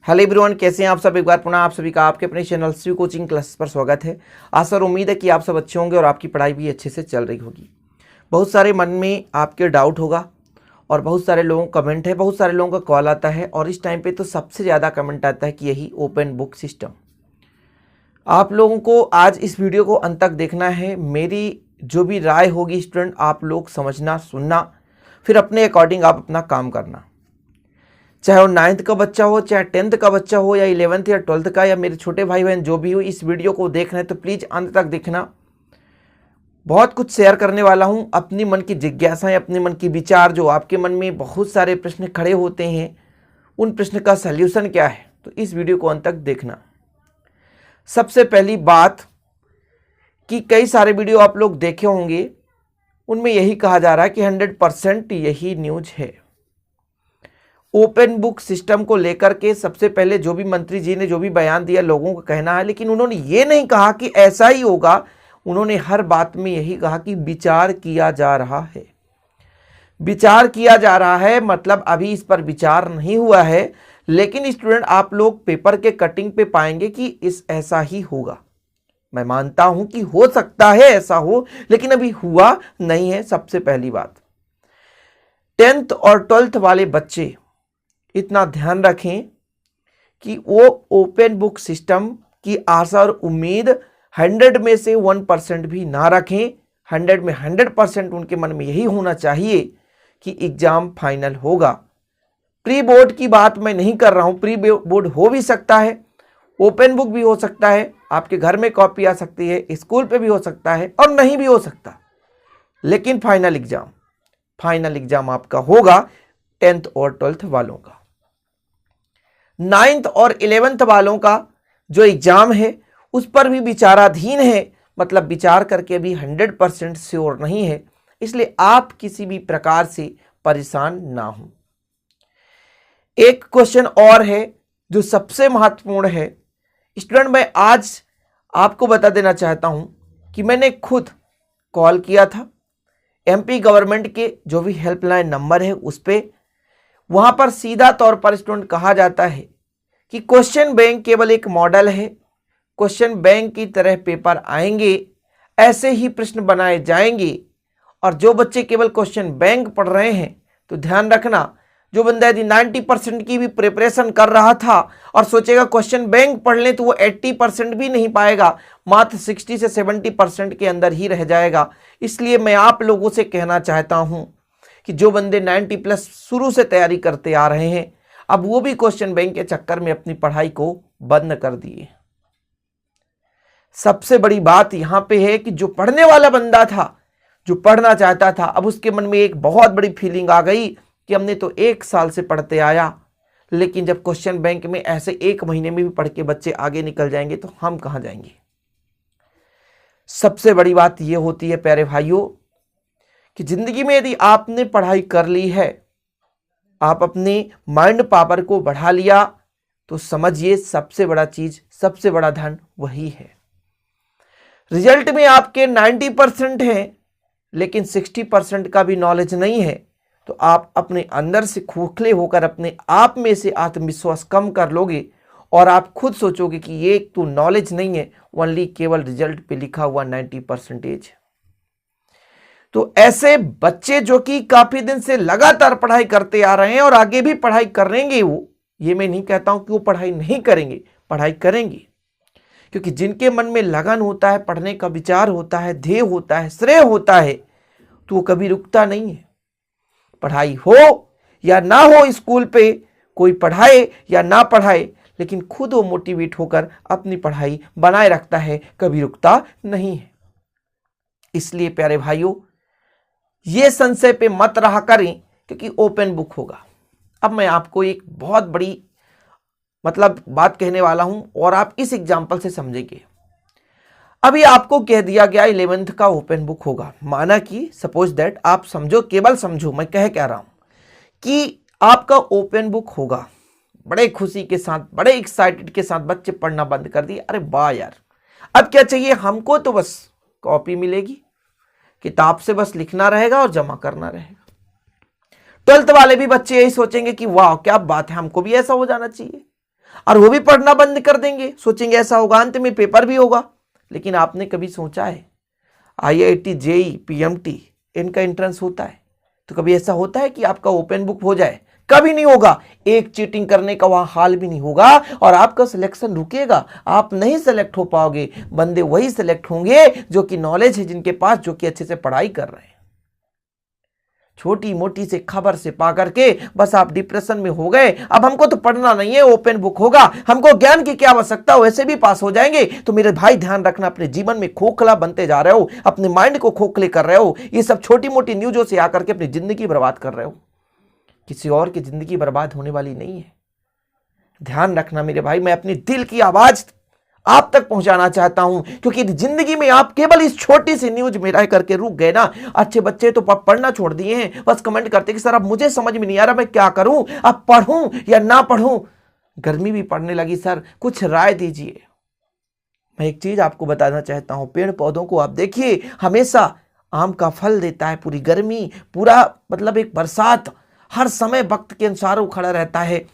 Hello everyone, कैसे हैं आप सब। एक बार पुनः आप सभी का आपके अपने चैनल श्री कोचिंग क्लासेस पर स्वागत है। आशा और उम्मीद है कि आप सब अच्छे होंगे और आपकी पढ़ाई भी अच्छे से चल रही होगी। बहुत सारे मन में आपके डाउट होगा और बहुत सारे लोगों का कमेंट है, बहुत सारे लोगों का कॉल आता है और इस टाइम पे तो सबसे ज़्यादा कमेंट आता है कि यही ओपन बुक सिस्टम। आप लोगों को आज इस वीडियो को अंत तक देखना है। मेरी जो भी राय होगी स्टूडेंट, आप लोग समझना, सुनना, फिर अपने अकॉर्डिंग आप अपना काम करना। चाहे वो 9th का बच्चा हो, चाहे 10th का बच्चा हो, या 11th या 12th का, या मेरे छोटे भाई बहन जो भी हो, इस वीडियो को देख रहे हैं तो प्लीज़ अंत तक देखना। बहुत कुछ शेयर करने वाला हूं, अपनी मन की जिज्ञासाएं, अपने मन की विचार, जो आपके मन में बहुत सारे प्रश्न खड़े होते हैं, उन प्रश्न का सल्यूशन क्या है, तो इस वीडियो को अंत तक देखना। सबसे पहली बात कि कई सारे वीडियो आप लोग देखे होंगे, उनमें यही कहा जा रहा है कि 100% यही न्यूज है। ओपन बुक सिस्टम को लेकर के सबसे पहले जो भी मंत्री जी ने जो भी बयान दिया, लोगों का कहना है, लेकिन उन्होंने ये नहीं कहा कि ऐसा ही होगा। उन्होंने हर बात में यही कहा कि विचार किया जा रहा है। विचार किया जा रहा है मतलब अभी इस पर विचार नहीं हुआ है, लेकिन स्टूडेंट आप लोग पेपर के कटिंग पे पाएंगे कि ऐसा ही होगा। मैं मानता हूं कि हो सकता है ऐसा हो, लेकिन अभी हुआ नहीं है। सबसे पहली बात, 10th और 12th वाले बच्चे इतना ध्यान रखें कि वो ओपन बुक सिस्टम की आशा और उम्मीद 100 में से 1% भी ना रखें। 100 में 100% उनके मन में यही होना चाहिए कि एग्जाम फाइनल होगा। प्री बोर्ड की बात मैं नहीं कर रहा हूं। प्री बोर्ड हो भी सकता है, ओपन बुक भी हो सकता है, आपके घर में कॉपी आ सकती है, स्कूल पे भी हो सकता है और नहीं भी हो सकता, लेकिन फाइनल एग्जाम आपका होगा 10th और 12th वालों का। 9th और 11th वालों का जो एग्जाम है उस पर भी विचाराधीन है, मतलब विचार करके भी 100% श्योर नहीं है, इसलिए आप किसी भी प्रकार से परेशान ना हो। एक क्वेश्चन और है जो सबसे महत्वपूर्ण है स्टूडेंट, मैं आज आपको बता देना चाहता हूं कि मैंने खुद कॉल किया था एमपी गवर्नमेंट के जो भी हेल्पलाइन नंबर है उस पर। वहां पर सीधा तौर पर स्टूडेंट कहा जाता है कि क्वेश्चन बैंक केवल एक मॉडल है, क्वेश्चन बैंक की तरह पेपर आएंगे, ऐसे ही प्रश्न बनाए जाएंगे। और जो बच्चे केवल क्वेश्चन बैंक पढ़ रहे हैं तो ध्यान रखना, जो बंदा यदि 90% की भी प्रिपरेशन कर रहा था और सोचेगा क्वेश्चन बैंक पढ़ लें तो वो 80% भी नहीं पाएगा, मात्र 60 से 70% के अंदर ही रह जाएगा। इसलिए मैं आप लोगों से कहना चाहता हूं कि जो बंदे 90+ शुरू से तैयारी करते आ रहे हैं, अब वो भी क्वेश्चन बैंक के चक्कर में अपनी पढ़ाई को बंद कर दिए। सबसे बड़ी बात यहां पे है कि जो पढ़ने वाला बंदा था, जो पढ़ना चाहता था, अब उसके मन में एक बहुत बड़ी फीलिंग आ गई कि हमने तो 1 साल से पढ़ते आया, लेकिन जब क्वेश्चन बैंक में ऐसे 1 महीने में भी पढ़ के बच्चे आगे निकल जाएंगे तो हम कहां जाएंगे। सबसे बड़ी बात यह होती है प्यारे भाइयों कि जिंदगी में यदि आपने पढ़ाई कर ली है, आप अपने माइंड पावर को बढ़ा लिया, तो समझिए सबसे बड़ा चीज, सबसे बड़ा धन वही है। रिजल्ट में आपके 90% है, लेकिन 60% का भी नॉलेज नहीं है, तो आप अपने अंदर से खोखले होकर अपने आप में से आत्मविश्वास कम कर लोगे और आप खुद सोचोगे कि ये तो नॉलेज नहीं है, ओनली केवल रिजल्ट पे लिखा हुआ 90%। तो ऐसे बच्चे जो कि काफी दिन से लगातार पढ़ाई करते आ रहे हैं और आगे भी पढ़ाई करेंगे, वो, ये मैं नहीं कहता हूं कि वो पढ़ाई नहीं करेंगे, पढ़ाई करेंगे, क्योंकि जिनके मन में लगन होता है, पढ़ने का विचार होता है, ध्येय होता है, श्रेय होता है, तो वो कभी रुकता नहीं है। पढ़ाई हो या ना हो, स्कूल पे कोई पढ़ाए या ना पढ़ाए, लेकिन खुद वो मोटिवेट होकर अपनी पढ़ाई बनाए रखता है, कभी रुकता नहीं है। इसलिए प्यारे भाइयों, ये संशय पे मत रहा करें क्योंकि ओपन बुक होगा। अब मैं आपको एक बहुत बड़ी बात कहने वाला हूं और आप इस एग्जाम्पल से समझेंगे। अभी आपको कह दिया गया 11th का ओपन बुक होगा, माना कि सपोज दैट, आप समझो, केवल समझो, मैं कह रहा हूं कि आपका ओपन बुक होगा। बड़े खुशी के साथ, बड़े एक्साइटेड के साथ बच्चे पढ़ना बंद कर दिए। अरे वाह यार, अब क्या चाहिए हमको, तो बस कॉपी मिलेगी, किताब से बस लिखना रहेगा और जमा करना रहेगा। 12th वाले भी बच्चे यही सोचेंगे कि वाह क्या बात है, हमको भी ऐसा हो जाना चाहिए। और वो भी पढ़ना बंद कर देंगे, सोचेंगे ऐसा होगा, अंत में पेपर भी होगा। लेकिन आपने कभी सोचा है IIT JEE PMT इनका एंट्रेंस होता है, तो कभी ऐसा होता है कि आपका ओपन बुक हो जाए? कभी नहीं होगा। एक चीटिंग करने का वहां हाल भी नहीं होगा और आपका सिलेक्शन रुकेगा, आप नहीं सिलेक्ट हो पाओगे। बंदे वही सिलेक्ट होंगे जो कि नॉलेज है जिनके पास, जो कि अच्छे से पढ़ाई कर रहे हैं। छोटी मोटी से खबर से पा करके बस आप डिप्रेशन में हो गए, अब हमको तो पढ़ना नहीं है, ओपन बुक होगा, हमको ज्ञान की क्या आवश्यकता, वैसे भी पास हो जाएंगे। तो मेरे भाई ध्यान रखना, अपने जीवन में खोखला बनते जा रहे हो, अपने माइंड को खोखले कर रहे हो। ये सब छोटी मोटी न्यूज़ों से आकर के अपनी जिंदगी बर्बाद कर रहे हो। किसी और की जिंदगी बर्बाद होने वाली नहीं है। ध्यान रखना मेरे भाई, मैं अपनी दिल की आवाज आप तक पहुंचाना चाहता हूं, क्योंकि जिंदगी में आप केवल इस छोटी सी न्यूज में रह करके रुक गए ना। अच्छे बच्चे तो पढ़ना छोड़ दिए हैं, बस कमेंट करते कि सर अब मुझे समझ में नहीं आ रहा, मैं क्या करूं, अब पढ़ूं या ना पढ़ूं। गर्मी भी पड़ने लगी सर, कुछ राय दीजिए। मैं एक चीज आपको बताना चाहता हूं, पेड़ पौधों को आप देखिए, हमेशा आम का फल देता है, पूरी गर्मी, पूरा मतलब एक बरसात, हर समय वक्त के अनुसार वो खड़ा रहता है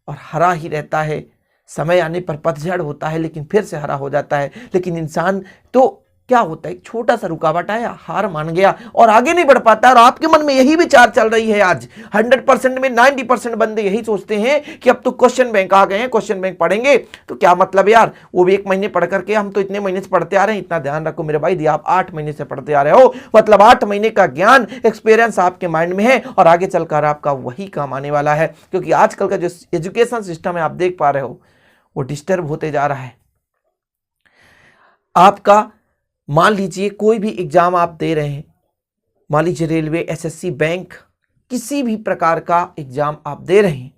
और हरा ही रहता है। समय आने पर पतझड़ होता है, लेकिन फिर से हरा हो जाता है। लेकिन इंसान तो क्या होता है, एक छोटा सा रुकावट आया, हार मान गया और आगे नहीं बढ़ पाता। और आपके मन में यही विचार चल रही है आज। 100% में 90% बंदे यही सोचते हैं कि अब तो क्वेश्चन बैंक आ गए हैं, क्वेश्चन बैंक पढ़ेंगे तो क्या मतलब यार, वो भी 1 महीने पढ़ करके, हम तो इतने महीने से पढ़ते आ रहे हैं। इतना ध्यान रखो मेरे भाई, यदि आप 8 महीने से पढ़ते आ रहे हो, मतलब 8 महीने का ज्ञान, एक्सपीरियंस आपके माइंड में है और आगे चलकर आपका वही काम आने वाला है। क्योंकि आजकल का जो एजुकेशन सिस्टम है, आप देख पा रहे हो, वो डिस्टर्ब होते जा रहा है। आपका मान लीजिए कोई भी एग्जाम आप दे रहे हैं, मान लीजिए रेलवे, SSC, बैंक, किसी भी प्रकार का एग्जाम आप दे रहे हैं,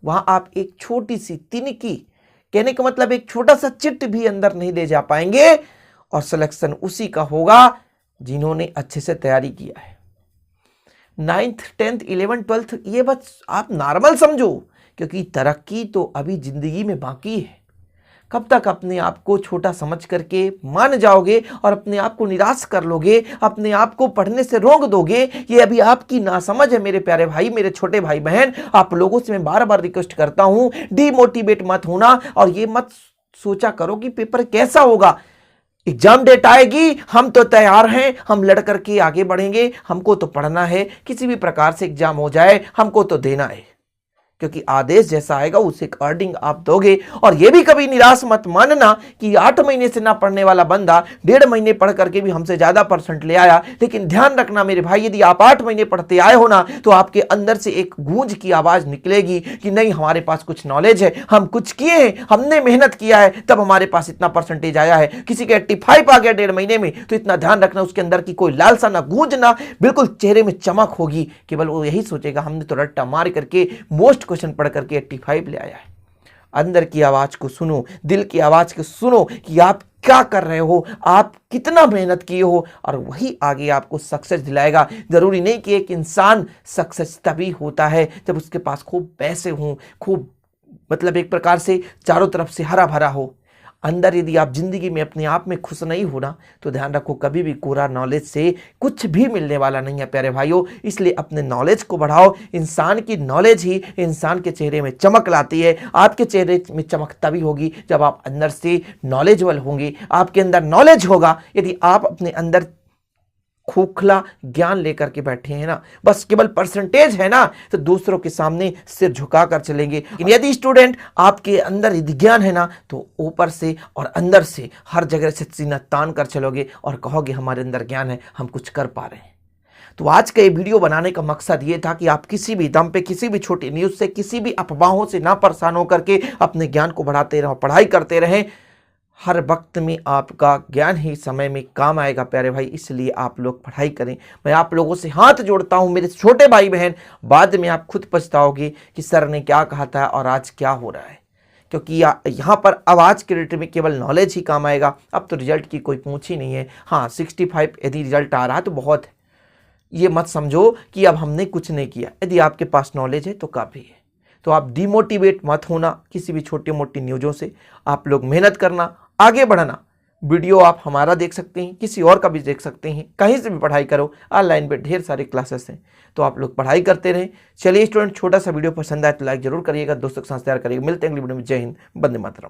वहां आप एक छोटी सी तिनकी, कहने का मतलब एक छोटा सा चिट भी अंदर नहीं ले जा पाएंगे और सिलेक्शन उसी का होगा जिन्होंने अच्छे से तैयारी किया है। 9th 10th 11th 12th ये बस आप नॉर्मल समझो, क्योंकि तरक्की तो अभी जिंदगी में बाकी है। कब तक अपने आप को छोटा समझ करके मान जाओगे और अपने आप को निराश कर लोगे, अपने आप को पढ़ने से रोक दोगे, ये अभी आपकी नासमझ है मेरे प्यारे भाई, मेरे छोटे भाई बहन। आप लोगों से मैं बार बार रिक्वेस्ट करता हूं, डिमोटिवेट मत होना और ये मत सोचा करो कि पेपर कैसा होगा। एग्जाम डेट आएगी, हम तो तैयार हैं, हम लड़ करके आगे बढ़ेंगे, हमको तो पढ़ना है, किसी भी प्रकार से एग्जाम हो जाए हमको तो देना है, क्योंकि आदेश जैसा आएगा उसे अकॉर्डिंग आप दोगे। और यह भी कभी निराश मत मानना कि 8 महीने से ना पढ़ने वाला बंदा 1.5 महीने पढ़ करके भी हमसे ज्यादा परसेंट ले आया। लेकिन ध्यान रखना मेरे भाई, यदि आप 8 महीने पढ़ते आए हो ना, तो आपके अंदर से एक गूंज की आवाज निकलेगी कि नहीं, हमारे पास कुछ नॉलेज है, हम कुछ किए हैं, हमने मेहनत किया है, तब हमारे पास इतना परसेंटेज आया है। किसी के 85 आ गया 1.5 महीने में, तो इतना ध्यान रखना उसके अंदर की कोई लालसा ना, गूंज ना, बिल्कुल चेहरे में चमक होगी। केवल वो यही सोचेगा हमने तो रट्टा मार करके मोस्ट क्वेश्चन पढ़ करके 85 ले आया है। अंदर की आवाज को सुनो, दिल की आवाज को सुनो कि आप क्या कर रहे हो, आप कितना मेहनत किए हो, और वही आगे आपको सक्सेस दिलाएगा। जरूरी नहीं कि एक इंसान सक्सेस तभी होता है जब उसके पास खूब पैसे हों, खूब मतलब एक प्रकार से चारों तरफ से हरा भरा हो। अंदर यदि आप जिंदगी में अपने आप में खुश नहीं हो ना, तो ध्यान रखो कभी भी कोरा नॉलेज से कुछ भी मिलने वाला नहीं है प्यारे भाइयों। इसलिए अपने नॉलेज को बढ़ाओ। इंसान की नॉलेज ही इंसान के चेहरे में चमक लाती है। आपके चेहरे में चमक तभी होगी जब आप अंदर से नॉलेजेबल होंगे, आपके अंदर नॉलेज होगा। यदि आप अपने अंदर खोखला ज्ञान लेकर के बैठे हैं ना, बस केवल परसेंटेज है ना, तो दूसरों के सामने सिर झुकाकर चलेंगे। यदि स्टूडेंट आपके अंदर यदि ज्ञान है ना, तो ऊपर से और अंदर से हर जगह से सीना तान कर चलोगे और कहोगे हमारे अंदर ज्ञान है, हम कुछ कर पा रहे हैं। तो आज का ये वीडियो बनाने का मकसद ये था कि आप किसी भी दम पे, किसी भी छोटी न्यूज से, किसी भी अफवाहों से ना परेशान होकर के अपने ज्ञान को बढ़ाते रहो, पढ़ाई करते रहें। हर वक्त में आपका ज्ञान ही समय में काम आएगा प्यारे भाई, इसलिए आप लोग पढ़ाई करें। मैं आप लोगों से हाथ जोड़ता हूं मेरे छोटे भाई बहन, बाद में आप खुद पछताओगे कि सर ने क्या कहा था और आज क्या हो रहा है। क्योंकि यहाँ पर अब आज के डेट में केवल नॉलेज ही काम आएगा। अब तो रिजल्ट की कोई पूछ ही नहीं है। हाँ, 65 यदि रिजल्ट आ रहा है तो बहुत है, ये मत समझो कि अब हमने कुछ नहीं किया। यदि आपके पास नॉलेज है तो काफ़ी है। तो आप डिमोटिवेट मत होना किसी भी छोटी मोटी न्यूज़ों से। आप लोग मेहनत करना, आगे बढ़ना, वीडियो आप हमारा देख सकते हैं, किसी और का भी देख सकते हैं, कहीं से भी पढ़ाई करो। ऑनलाइन पे ढेर सारे क्लासेस हैं, तो आप लोग पढ़ाई करते रहें। चलिए स्टूडेंट, छोटा सा वीडियो पसंद आए तो लाइक जरूर करिएगा, दोस्तों के साथ शेयर करिएगा। मिलते हैं अगली वीडियो में। जय हिंद, वंदे मातरम।